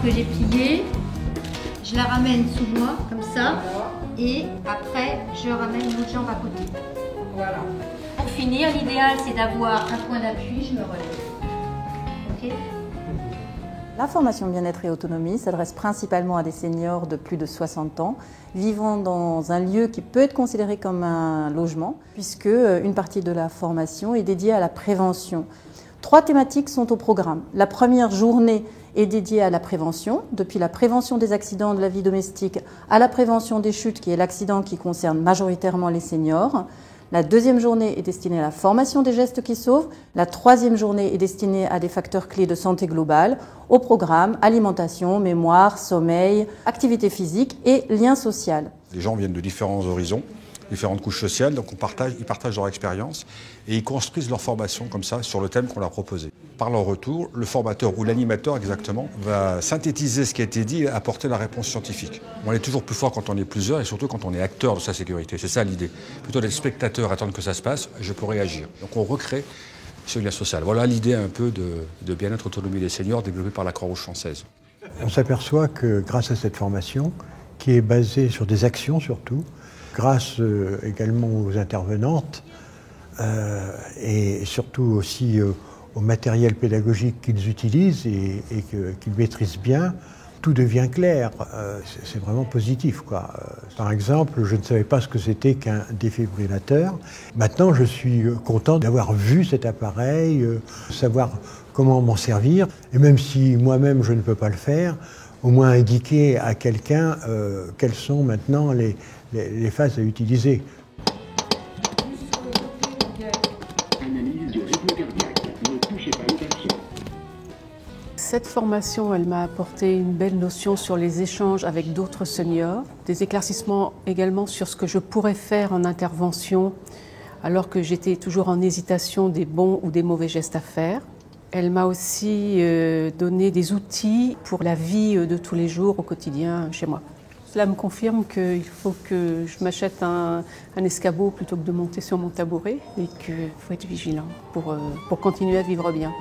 que j'ai pliée, je la ramène sous moi, comme ça, et après, je ramène l'autre jambe à côté. Voilà. Pour finir, l'idéal, c'est d'avoir un point d'appui, je me relève. Ok ? La formation bien-être et autonomie s'adresse principalement à des seniors de plus de 60 ans, vivant dans un lieu qui peut être considéré comme un logement, puisque une partie de la formation est dédiée à la prévention. 3 thématiques sont au programme. La première journée est dédiée à la prévention, depuis la prévention des accidents de la vie domestique à la prévention des chutes, qui est l'accident qui concerne majoritairement les seniors. La deuxième journée est destinée à la formation des gestes qui sauvent. La troisième journée est destinée à des facteurs clés de santé globale, au programme alimentation, mémoire, sommeil, activité physique et lien social. Les gens viennent de différents horizons, différentes couches sociales, donc ils partagent leur expérience et ils construisent leur formation comme ça sur le thème qu'on leur a proposé. Par leur retour, le formateur ou l'animateur exactement va synthétiser ce qui a été dit et apporter la réponse scientifique. On est toujours plus fort quand on est plusieurs et surtout quand on est acteur de sa sécurité. C'est ça l'idée. Plutôt d'être spectateur, attendre que ça se passe, je peux réagir. Donc on recrée ce lien social. Voilà l'idée un peu de bien-être autonomie des seniors développée par la Croix-Rouge française. On s'aperçoit que grâce à cette formation, qui est basée sur des actions surtout, grâce également aux intervenantes et surtout aussi au matériel pédagogique qu'ils utilisent et qu'ils maîtrisent bien, tout devient clair. C'est vraiment positif, quoi. Par exemple, je ne savais pas ce que c'était qu'un défibrillateur. Maintenant, je suis content d'avoir vu cet appareil, savoir comment m'en servir. Et même si moi-même je ne peux pas le faire, au moins indiquer à quelqu'un quelles sont maintenant les phases à utiliser. Cette formation, elle m'a apporté une belle notion sur les échanges avec d'autres seniors, des éclaircissements également sur ce que je pourrais faire en intervention, alors que j'étais toujours en hésitation des bons ou des mauvais gestes à faire. Elle m'a aussi donné des outils pour la vie de tous les jours au quotidien chez moi. Cela me confirme qu'il faut que je m'achète un escabeau plutôt que de monter sur mon tabouret et qu'il faut être vigilant pour continuer à vivre bien.